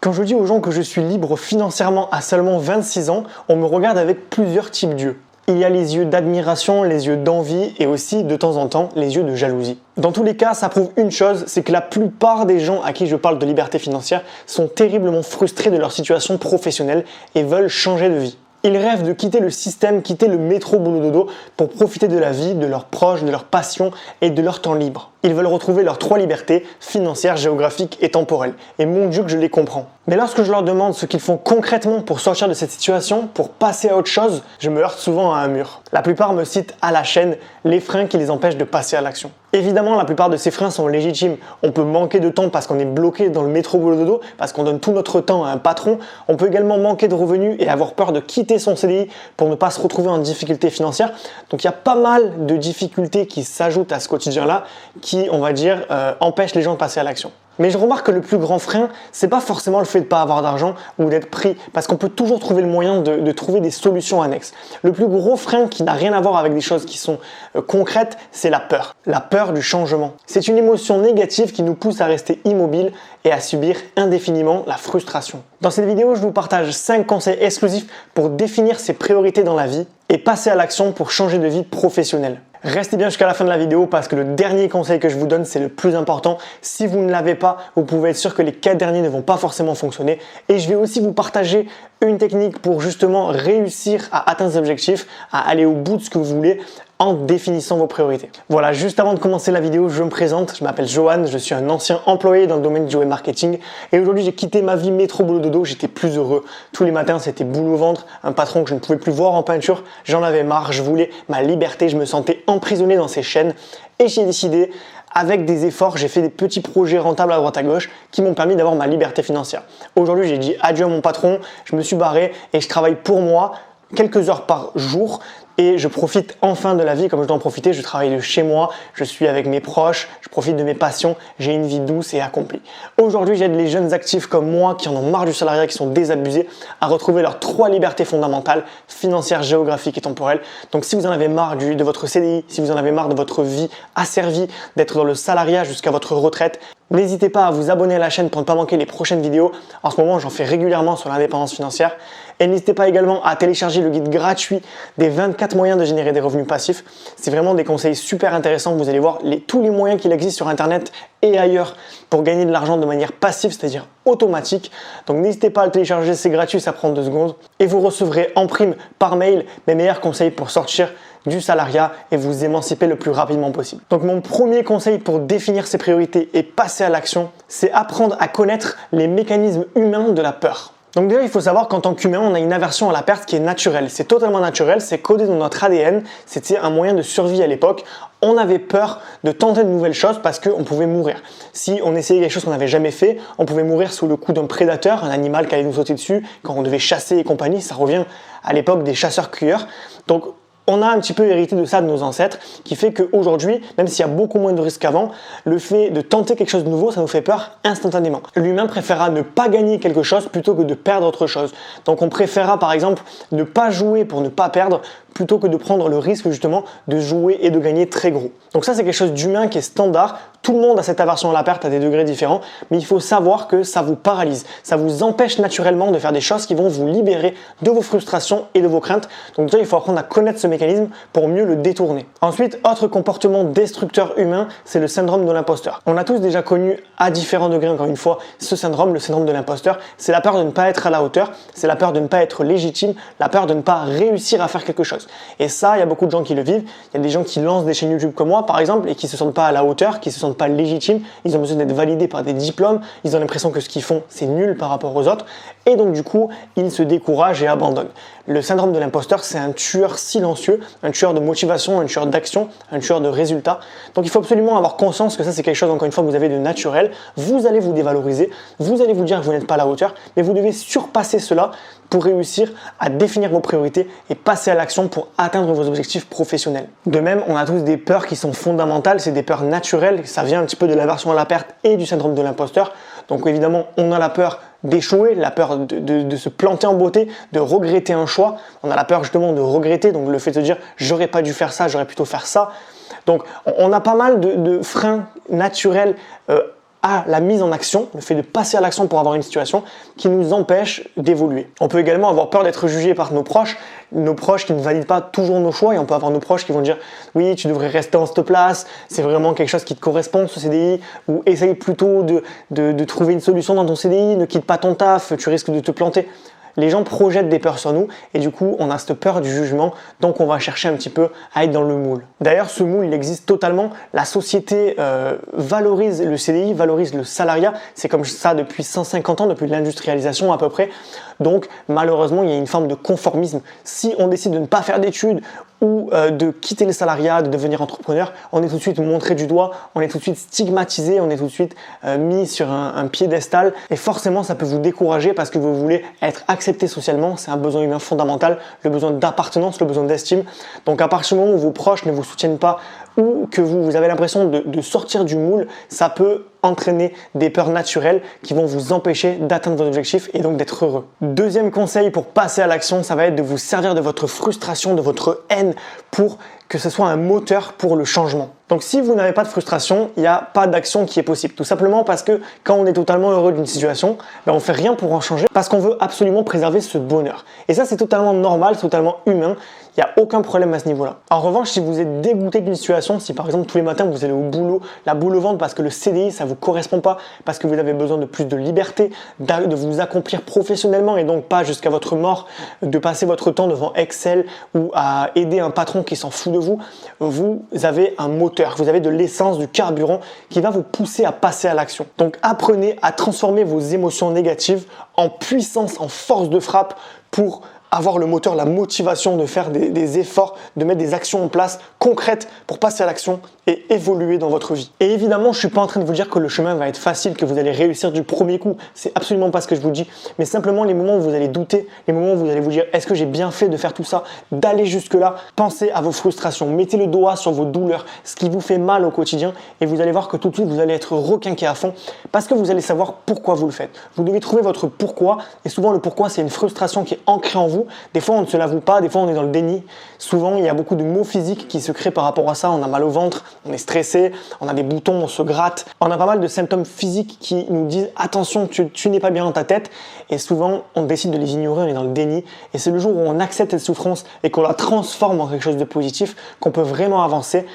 Quand je dis aux gens que je suis libre financièrement à seulement 26 ans, on me regarde avec plusieurs types d'yeux. Il y a les yeux d'admiration, les yeux d'envie et aussi, de temps en temps, les yeux de jalousie. Dans tous les cas, ça prouve une chose, c'est que la plupart des gens à qui je parle de liberté financière sont terriblement frustrés de leur situation professionnelle et veulent changer de vie. Ils rêvent de quitter le système, quitter le métro boulot dodo pour profiter de la vie, de leurs proches, de leurs passions et de leur temps libre. Ils veulent retrouver leurs 3 libertés, financières, géographiques et temporelles. Et mon Dieu que je les comprends. Mais lorsque je leur demande ce qu'ils font concrètement pour sortir de cette situation, pour passer à autre chose, je me heurte souvent à un mur. La plupart me citent à la chaîne les freins qui les empêchent de passer à l'action. Évidemment, la plupart de ces freins sont légitimes. On peut manquer de temps parce qu'on est bloqué dans le métro boulot dodo, parce qu'on donne tout notre temps à un patron. On peut également manquer de revenus et avoir peur de quitter son CDI pour ne pas se retrouver en difficulté financière. Donc il y a pas mal de difficultés qui s'ajoutent à ce quotidien-là, qui, on va dire, empêchent les gens de passer à l'action. Mais je remarque que le plus grand frein, c'est pas forcément le fait de ne pas avoir d'argent ou d'être pris, parce qu'on peut toujours trouver le moyen de trouver des solutions annexes. Le plus gros frein qui n'a rien à voir avec des choses qui sont concrètes, c'est la peur. La peur du changement. C'est une émotion négative qui nous pousse à rester immobile et à subir indéfiniment la frustration. Dans cette vidéo, je vous partage 5 conseils exclusifs pour définir ses priorités dans la vie et passer à l'action pour changer de vie professionnelle. Restez bien jusqu'à la fin de la vidéo parce que le dernier conseil que je vous donne, c'est le plus important. Si vous ne l'avez pas, vous pouvez être sûr que les 4 derniers ne vont pas forcément fonctionner. Et je vais aussi vous partager une technique pour justement réussir à atteindre ces objectifs, à aller au bout de ce que vous voulez en définissant vos priorités. Voilà, juste avant de commencer la vidéo, je me présente, je m'appelle Johan, je suis un ancien employé dans le domaine du web marketing et aujourd'hui j'ai quitté ma vie métro boulot dodo, j'étais plus heureux. Tous les matins c'était boule au ventre, un patron que je ne pouvais plus voir en peinture, j'en avais marre, je voulais ma liberté, je me sentais emprisonné dans ces chaînes et j'ai décidé, avec des efforts, j'ai fait des petits projets rentables à droite à gauche qui m'ont permis d'avoir ma liberté financière. Aujourd'hui j'ai dit adieu à mon patron, je me suis barré et je travaille pour moi quelques heures par jour. Et je profite enfin de la vie comme je dois en profiter. Je travaille de chez moi, je suis avec mes proches, je profite de mes passions, j'ai une vie douce et accomplie. Aujourd'hui, j'aide les jeunes actifs comme moi qui en ont marre du salariat, qui sont désabusés, à retrouver leurs 3 libertés fondamentales, financières, géographiques et temporelles. Donc si vous en avez marre de votre CDI, si vous en avez marre de votre vie asservie, d'être dans le salariat jusqu'à votre retraite, n'hésitez pas à vous abonner à la chaîne pour ne pas manquer les prochaines vidéos. En ce moment, j'en fais régulièrement sur l'indépendance financière. Et n'hésitez pas également à télécharger le guide gratuit des 24 moyens de générer des revenus passifs. C'est vraiment des conseils super intéressants. Vous allez voir tous les moyens qu'il existe sur Internet et ailleurs pour gagner de l'argent de manière passive, c'est-à-dire automatique. Donc n'hésitez pas à le télécharger, c'est gratuit, ça prend 2 secondes. Et vous recevrez en prime par mail mes meilleurs conseils pour sortir du salariat et vous émanciper le plus rapidement possible. Donc mon premier conseil pour définir ses priorités et passer à l'action, c'est apprendre à connaître les mécanismes humains de la peur. Donc déjà, il faut savoir qu'en tant qu'humain, on a une aversion à la perte qui est naturelle. C'est totalement naturel, c'est codé dans notre ADN, c'était un moyen de survie à l'époque. On avait peur de tenter de nouvelles choses parce qu'on pouvait mourir. Si on essayait quelque chose qu'on n'avait jamais fait, on pouvait mourir sous le coup d'un prédateur, un animal qui allait nous sauter dessus, quand on devait chasser et compagnie. Ça revient à l'époque des chasseurs-cueilleurs. Donc on a un petit peu hérité de ça de nos ancêtres, qui fait qu'aujourd'hui, même s'il y a beaucoup moins de risques qu'avant, le fait de tenter quelque chose de nouveau, ça nous fait peur instantanément. L'humain préférera ne pas gagner quelque chose plutôt que de perdre autre chose. Donc on préférera par exemple ne pas jouer pour ne pas perdre, plutôt que de prendre le risque justement de jouer et de gagner très gros. Donc ça c'est quelque chose d'humain qui est standard. Tout le monde a cette aversion à la perte à des degrés différents, mais il faut savoir que ça vous paralyse. Ça vous empêche naturellement de faire des choses qui vont vous libérer de vos frustrations et de vos craintes. Donc déjà il faut apprendre à connaître ce mécanisme pour mieux le détourner. Ensuite, autre comportement destructeur humain, c'est le syndrome de l'imposteur. On a tous déjà connu à différents degrés encore une fois ce syndrome, le syndrome de l'imposteur. C'est la peur de ne pas être à la hauteur, c'est la peur de ne pas être légitime, la peur de ne pas réussir à faire quelque chose. Et ça, il y a beaucoup de gens qui le vivent. Il y a des gens qui lancent des chaînes YouTube comme moi, par exemple, et qui se sentent pas à la hauteur, qui se sentent pas légitimes. Ils ont besoin d'être validés par des diplômes. Ils ont l'impression que ce qu'ils font, c'est nul par rapport aux autres. Et donc, du coup, ils se découragent et abandonnent. Le syndrome de l'imposteur, c'est un tueur silencieux, un tueur de motivation, un tueur d'action, un tueur de résultats. Donc, il faut absolument avoir conscience que ça, c'est quelque chose, encore une fois, que vous avez de naturel. Vous allez vous dévaloriser. Vous allez vous dire que vous n'êtes pas à la hauteur. Mais vous devez surpasser cela pour réussir à définir vos priorités et passer à l'action pour atteindre vos objectifs professionnels. De même, on a tous des peurs qui sont fondamentales, c'est des peurs naturelles, ça vient un petit peu de l'aversion à la perte et du syndrome de l'imposteur. Donc évidemment, on a la peur d'échouer, la peur de se planter en beauté, de regretter un choix. On a la peur justement de regretter, donc le fait de se dire « j'aurais pas dû faire ça, j'aurais plutôt faire ça ». Donc on a pas mal de freins naturels à la mise en action, le fait de passer à l'action pour avoir une situation qui nous empêche d'évoluer. On peut également avoir peur d'être jugé par nos proches qui ne valident pas toujours nos choix, et on peut avoir nos proches qui vont dire oui, tu devrais rester en cette place, c'est vraiment quelque chose qui te correspond ce CDI, ou essaye plutôt de trouver une solution dans ton CDI, ne quitte pas ton taf, tu risques de te planter. Les gens projettent des peurs sur nous et du coup on a cette peur du jugement, donc on va chercher un petit peu à être dans le moule. D'ailleurs ce moule il existe totalement, la société valorise le CDI, valorise le salariat, c'est comme ça depuis 150 ans, depuis l'industrialisation à peu près, donc malheureusement il y a une forme de conformisme. Si on décide de ne pas faire d'études ou de quitter le salariat, de devenir entrepreneur, on est tout de suite montré du doigt, on est tout de suite stigmatisé, on est tout de suite mis sur un piédestal et forcément ça peut vous décourager parce que vous voulez être accepté socialement, c'est un besoin humain fondamental, le besoin d'appartenance, le besoin d'estime. Donc à partir du moment où vos proches ne vous soutiennent pas ou que vous avez l'impression de sortir du moule, ça peut entraîner des peurs naturelles qui vont vous empêcher d'atteindre vos objectifs et donc d'être heureux. Deuxième conseil pour passer à l'action, ça va être de vous servir de votre frustration, de votre haine pour que ce soit un moteur pour le changement. Donc si vous n'avez pas de frustration, il n'y a pas d'action qui est possible. Tout simplement parce que quand on est totalement heureux d'une situation, on ne fait rien pour en changer parce qu'on veut absolument préserver ce bonheur. Et ça c'est totalement normal, c'est totalement humain. Il n'y a aucun problème à ce niveau-là. En revanche, si vous êtes dégoûté d'une situation, si par exemple tous les matins vous allez au boulot, la boule au ventre parce que le CDI ça vous correspond pas, parce que vous avez besoin de plus de liberté, de vous accomplir professionnellement et donc pas jusqu'à votre mort, de passer votre temps devant Excel ou à aider un patron qui s'en fout de vous, vous avez un moteur, vous avez de l'essence, du carburant qui va vous pousser à passer à l'action. Donc apprenez à transformer vos émotions négatives en puissance, en force de frappe pour avoir le moteur, la motivation de faire des efforts, de mettre des actions en place concrètes pour passer à l'action et évoluer dans votre vie. Et évidemment, je ne suis pas en train de vous dire que le chemin va être facile, que vous allez réussir du premier coup. C'est absolument pas ce que je vous dis. Mais simplement les moments où vous allez douter, les moments où vous allez vous dire est-ce que j'ai bien fait de faire tout ça, d'aller jusque-là, pensez à vos frustrations, mettez le doigt sur vos douleurs, ce qui vous fait mal au quotidien et vous allez voir que tout de suite vous allez être requinqué à fond parce que vous allez savoir pourquoi vous le faites. Vous devez trouver votre pourquoi et souvent le pourquoi c'est une frustration qui est ancrée en vous. Des fois on ne se l'avoue pas, des fois on est dans le déni. Souvent il y a beaucoup de maux physiques qui se créent par rapport à ça. On a mal au ventre, on est stressé, on a des boutons, on se gratte. On a pas mal de symptômes physiques qui nous disent attention, tu n'es pas bien dans ta tête. Et souvent on décide de les ignorer, on est dans le déni. Et c'est le jour où on accepte cette souffrance et qu'on la transforme en quelque chose de positif qu'on peut vraiment avancer,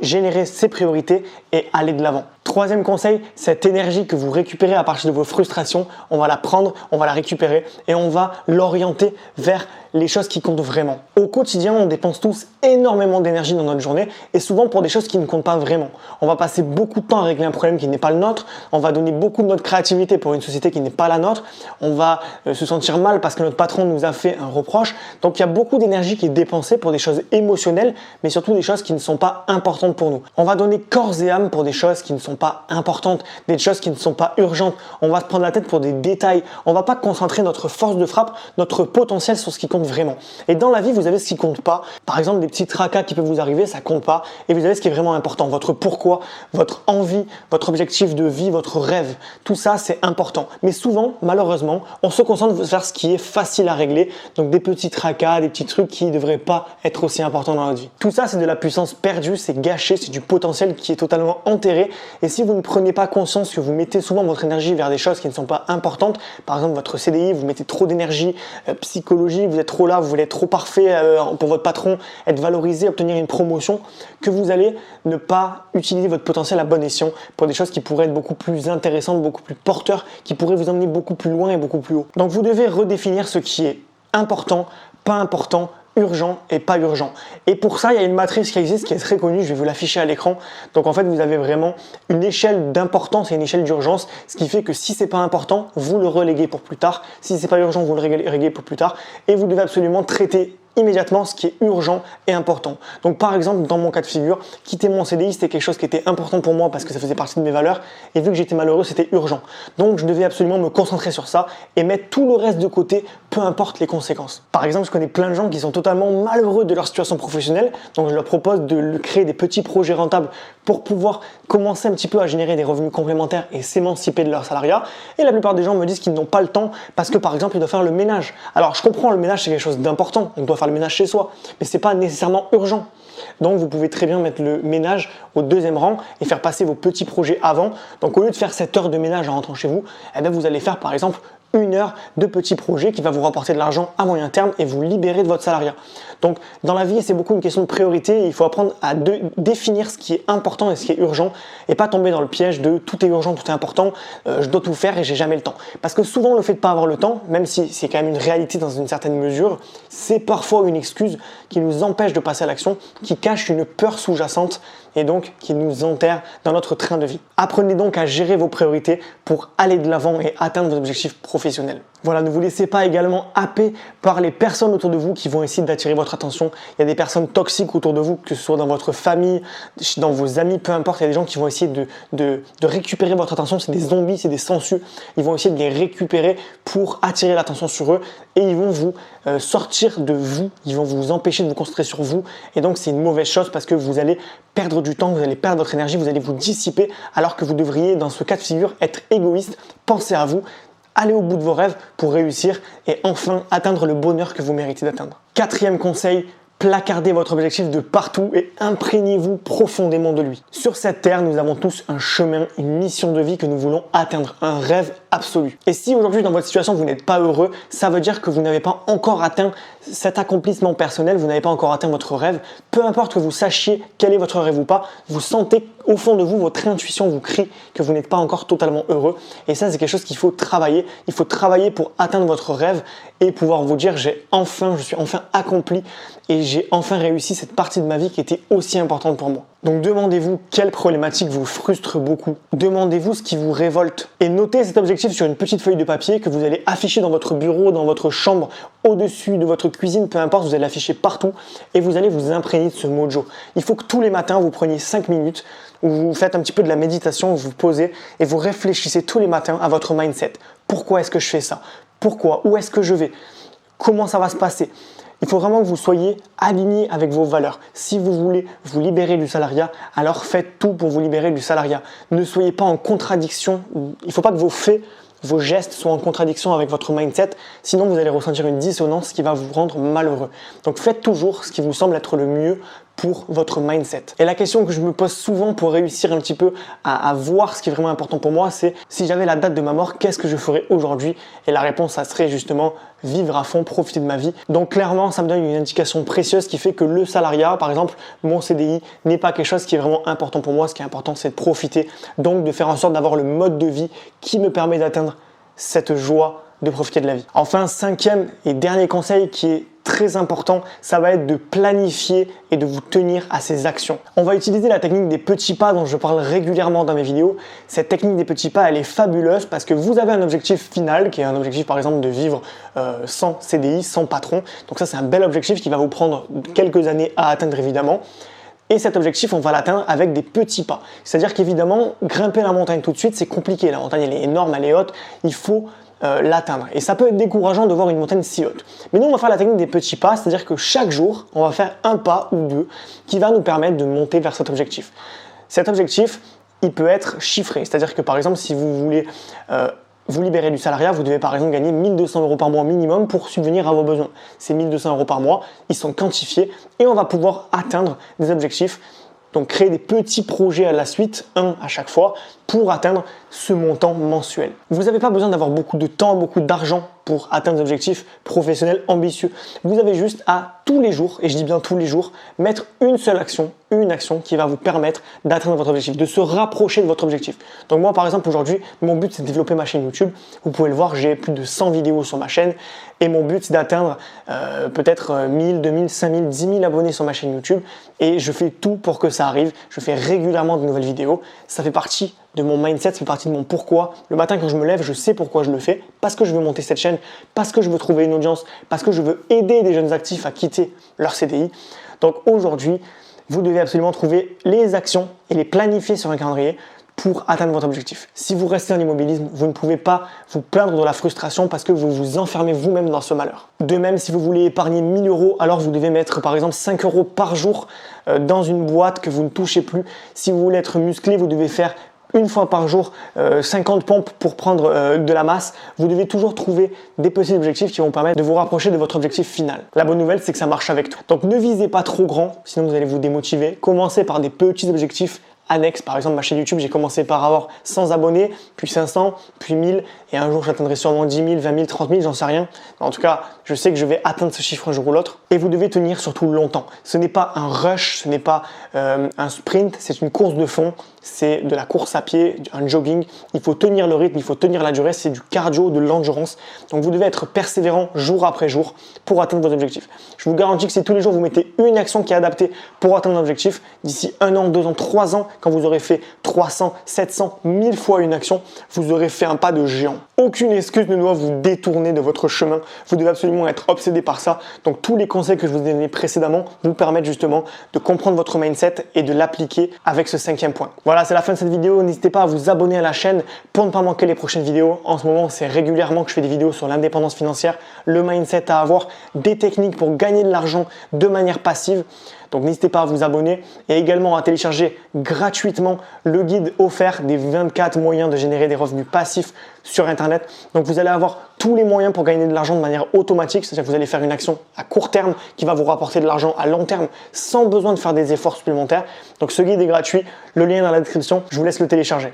générer ses priorités et aller de l'avant. Troisième conseil, cette énergie que vous récupérez à partir de vos frustrations, on va la prendre, on va la récupérer et on va l'orienter vers les choses qui comptent vraiment. Au quotidien, on dépense tous énormément d'énergie dans notre journée et souvent pour des choses qui ne comptent pas vraiment. On va passer beaucoup de temps à régler un problème qui n'est pas le nôtre, on va donner beaucoup de notre créativité pour une société qui n'est pas la nôtre, on va se sentir mal parce que notre patron nous a fait un reproche. Donc il y a beaucoup d'énergie qui est dépensée pour des choses émotionnelles, mais surtout des choses qui ne sont pas importantes pour nous. On va donner corps et âme pour des choses qui ne sont pas importantes, des choses qui ne sont pas urgentes. On va se prendre la tête pour des détails. On va pas concentrer notre force de frappe, notre potentiel sur ce qui compte vraiment. Et dans la vie, vous avez ce qui compte pas. Par exemple, des petits tracas qui peuvent vous arriver, ça compte pas. Et vous avez ce qui est vraiment important, votre pourquoi, votre envie, votre objectif de vie, votre rêve. Tout ça, c'est important. Mais souvent, malheureusement, on se concentre sur ce qui est facile à régler. Donc des petits tracas, des petits trucs qui ne devraient pas être aussi importants dans notre vie. Tout ça, c'est de la puissance perdue, c'est gâché, c'est du potentiel qui est totalement enterré. Et si vous ne prenez pas conscience que vous mettez souvent votre énergie vers des choses qui ne sont pas importantes, par exemple votre CDI, vous mettez trop d'énergie psychologique, vous êtes trop là, vous voulez être trop parfait pour votre patron, être valorisé, obtenir une promotion, que vous allez ne pas utiliser votre potentiel à bon escient pour des choses qui pourraient être beaucoup plus intéressantes, beaucoup plus porteurs, qui pourraient vous emmener beaucoup plus loin et beaucoup plus haut. Donc vous devez redéfinir ce qui est important, pas important, urgent et pas urgent. Et pour ça, il y a une matrice qui existe qui est très connue, je vais vous l'afficher à l'écran. Donc en fait, vous avez vraiment une échelle d'importance et une échelle d'urgence, ce qui fait que si c'est pas important, vous le reléguez pour plus tard. Si c'est pas urgent, vous le reléguez pour plus tard. Et vous devez absolument traiter immédiatement ce qui est urgent et important. Donc par exemple, dans mon cas de figure, quitter mon CDI, c'était quelque chose qui était important pour moi parce que ça faisait partie de mes valeurs et vu que j'étais malheureux, c'était urgent. Donc je devais absolument me concentrer sur ça et mettre tout le reste de côté, peu importe les conséquences. Par exemple, je connais plein de gens qui sont totalement malheureux de leur situation professionnelle, donc je leur propose de créer des petits projets rentables pour pouvoir commencer un petit peu à générer des revenus complémentaires et s'émanciper de leur salariat. Et la plupart des gens me disent qu'ils n'ont pas le temps parce que par exemple, ils doivent faire le ménage. Alors je comprends, le ménage c'est quelque chose d'important, on doit faire le ménage chez soi, mais c'est pas nécessairement urgent. Donc vous pouvez très bien mettre le ménage au deuxième rang et faire passer vos petits projets avant. Donc au lieu de faire 7 heures de ménage en rentrant chez vous, eh bien, vous allez faire par exemple 1 heure de petits projets qui va vous rapporter de l'argent à moyen terme et vous libérer de votre salariat. Donc dans la vie, c'est beaucoup une question de priorité. Il faut apprendre à définir ce qui est important et ce qui est urgent et pas tomber dans le piège de tout est urgent, tout est important, je dois tout faire et j'ai jamais le temps. Parce que souvent le fait de pas avoir le temps, même si c'est quand même une réalité dans une certaine mesure, c'est parfois une excuse qui nous empêche de passer à l'action, qui cache une peur sous-jacente et donc qui nous enterre dans notre train de vie. Apprenez donc à gérer vos priorités pour aller de l'avant et atteindre vos objectifs professionnels. Voilà, ne vous laissez pas également happer par les personnes autour de vous qui vont essayer d'attirer votre attention. Il y a des personnes toxiques autour de vous, que ce soit dans votre famille, dans vos amis, peu importe. Il y a des gens qui vont essayer de récupérer votre attention. C'est des zombies, c'est des sangsues. Ils vont essayer de les récupérer pour attirer l'attention sur eux et ils vont vous sortir de vous. Ils vont vous empêcher de vous concentrer sur vous. Et donc, c'est une mauvaise chose parce que vous allez perdre du temps, vous allez perdre votre énergie, vous allez vous dissiper alors que vous devriez, dans ce cas de figure, être égoïste, penser à vous, aller au bout de vos rêves pour réussir et enfin atteindre le bonheur que vous méritez d'atteindre. 4e conseil, placardez votre objectif de partout et imprégnez-vous profondément de lui. Sur cette terre, nous avons tous un chemin, une mission de vie que nous voulons atteindre, un rêve absolu. Et si aujourd'hui dans votre situation vous n'êtes pas heureux, ça veut dire que vous n'avez pas encore atteint cet accomplissement personnel, vous n'avez pas encore atteint votre rêve. Peu importe que vous sachiez quel est votre rêve ou pas, vous sentez au fond de vous, votre intuition vous crie que vous n'êtes pas encore totalement heureux. Et ça, c'est quelque chose qu'il faut travailler. Il faut travailler pour atteindre votre rêve et pouvoir vous dire je suis enfin accompli et j'ai enfin réussi cette partie de ma vie qui était aussi importante pour moi. Donc demandez-vous quelle problématique vous frustre beaucoup. Demandez-vous ce qui vous révolte. Et notez cet objectif sur une petite feuille de papier que vous allez afficher dans votre bureau, dans votre chambre, au-dessus de votre cuisine, peu importe, vous allez l'afficher partout et vous allez vous imprégner de ce mojo. Il faut que tous les matins, vous preniez 5 minutes où vous faites un petit peu de la méditation, où vous vous posez et vous réfléchissez tous les matins à votre mindset. Pourquoi est-ce que je fais ça? Pourquoi? Où est-ce que je vais? Comment ça va se passer? Il faut vraiment que vous soyez aligné avec vos valeurs. Si vous voulez vous libérer du salariat, alors faites tout pour vous libérer du salariat. Ne soyez pas en contradiction. Il ne faut pas que vos faits, vos gestes soient en contradiction avec votre mindset. Sinon, vous allez ressentir une dissonance qui va vous rendre malheureux. Donc, faites toujours ce qui vous semble être le mieux pour votre mindset. Et la question que je me pose souvent pour réussir un petit peu à voir ce qui est vraiment important pour moi, c'est si j'avais la date de ma mort, qu'est-ce que je ferais aujourd'hui? Et la réponse, ça serait justement vivre à fond, profiter de ma vie. Donc clairement, ça me donne une indication précieuse qui fait que le salariat, par exemple, mon CDI, n'est pas quelque chose qui est vraiment important pour moi. Ce qui est important, c'est de profiter, donc de faire en sorte d'avoir le mode de vie qui me permet d'atteindre cette joie de profiter de la vie. Enfin, 5e et dernier conseil qui est très important, ça va être de planifier et de vous tenir à ces actions. On va utiliser la technique des petits pas dont je parle régulièrement dans mes vidéos. Cette technique des petits pas, elle est fabuleuse parce que vous avez un objectif final qui est un objectif par exemple de vivre sans CDI, sans patron. Donc ça, c'est un bel objectif qui va vous prendre quelques années à atteindre évidemment. Et cet objectif, on va l'atteindre avec des petits pas. C'est-à-dire qu'évidemment, grimper la montagne tout de suite, c'est compliqué. La montagne, elle est énorme, elle est haute. Il faut l'atteindre. Et ça peut être décourageant de voir une montagne si haute. Mais nous, on va faire la technique des petits pas, c'est-à-dire que chaque jour, on va faire un pas ou deux qui va nous permettre de monter vers cet objectif. Cet objectif, il peut être chiffré. C'est-à-dire que par exemple, si vous voulez vous libérer du salariat, vous devez par exemple gagner 1 200 € par mois minimum pour subvenir à vos besoins. Ces 1 200 € par mois, ils sont quantifiés et on va pouvoir atteindre des objectifs. Donc créer des petits projets à la suite, un à chaque fois, pour atteindre ce montant mensuel. Vous n'avez pas besoin d'avoir beaucoup de temps, beaucoup d'argent pour atteindre des objectifs professionnels ambitieux. Vous avez juste à tous les jours, et je dis bien tous les jours, mettre une seule action, une action qui va vous permettre d'atteindre votre objectif, de se rapprocher de votre objectif. Donc moi par exemple aujourd'hui, mon but c'est de développer ma chaîne YouTube. Vous pouvez le voir, j'ai plus de 100 vidéos sur ma chaîne et mon but c'est d'atteindre peut-être 1000, 2000, 5000, 10 000 abonnés sur ma chaîne YouTube et je fais tout pour que ça arrive. Je fais régulièrement de nouvelles vidéos. Ça fait partie de mon mindset, ça fait partie de mon pourquoi. Le matin quand je me lève, je sais pourquoi je le fais, parce que je veux monter cette chaîne, parce que je veux trouver une audience, parce que je veux aider des jeunes actifs à quitter leur CDI. Donc aujourd'hui, vous devez absolument trouver les actions et les planifier sur un calendrier pour atteindre votre objectif. Si vous restez en immobilisme, vous ne pouvez pas vous plaindre de la frustration parce que vous vous enfermez vous-même dans ce malheur. De même, si vous voulez épargner 1 000 €, alors vous devez mettre par exemple 5 € par jour dans une boîte que vous ne touchez plus. Si vous voulez être musclé, vous devez faire une fois par jour 50 pompes pour prendre de la masse. Vous devez toujours trouver des petits objectifs qui vont permettre de vous rapprocher de votre objectif final. La bonne nouvelle, c'est que ça marche avec tout. Donc ne visez pas trop grand, sinon vous allez vous démotiver. Commencez par des petits objectifs annexes. Par exemple, ma chaîne YouTube, j'ai commencé par avoir 100 abonnés, puis 500, puis 1000, et un jour j'atteindrai sûrement 10 000, 20 000, 30 000, j'en sais rien. En tout cas, je sais que je vais atteindre ce chiffre un jour ou l'autre. Et vous devez tenir surtout longtemps. Ce n'est pas un rush, ce n'est pas un sprint, c'est une course de fond, c'est de la course à pied, un jogging. Il faut tenir le rythme, il faut tenir la durée, c'est du cardio, de l'endurance. Donc vous devez être persévérant jour après jour pour atteindre vos objectifs. Je vous garantis que si tous les jours vous mettez une action qui est adaptée pour atteindre l'objectif, d'ici 1 an, 2 ans, 3 ans, quand vous aurez fait 300, 700, 1000 fois une action, vous aurez fait un pas de géant. Aucune excuse ne doit vous détourner de votre chemin. Vous devez absolument être obsédé par ça. Donc tous les conseils que je vous ai donnés précédemment vous permettent justement de comprendre votre mindset et de l'appliquer avec ce 5e point. Voilà, c'est la fin de cette vidéo. N'hésitez pas à vous abonner à la chaîne pour ne pas manquer les prochaines vidéos. En ce moment, c'est régulièrement que je fais des vidéos sur l'indépendance financière, le mindset à avoir, des techniques pour gagner de l'argent de manière passive. Donc n'hésitez pas à vous abonner et également à télécharger gratuitement le guide offert des 24 moyens de générer des revenus passifs sur Internet. Donc vous allez avoir tous les moyens pour gagner de l'argent de manière automatique, c'est-à-dire que vous allez faire une action à court terme qui va vous rapporter de l'argent à long terme sans besoin de faire des efforts supplémentaires. Donc ce guide est gratuit, le lien est dans la description, je vous laisse le télécharger.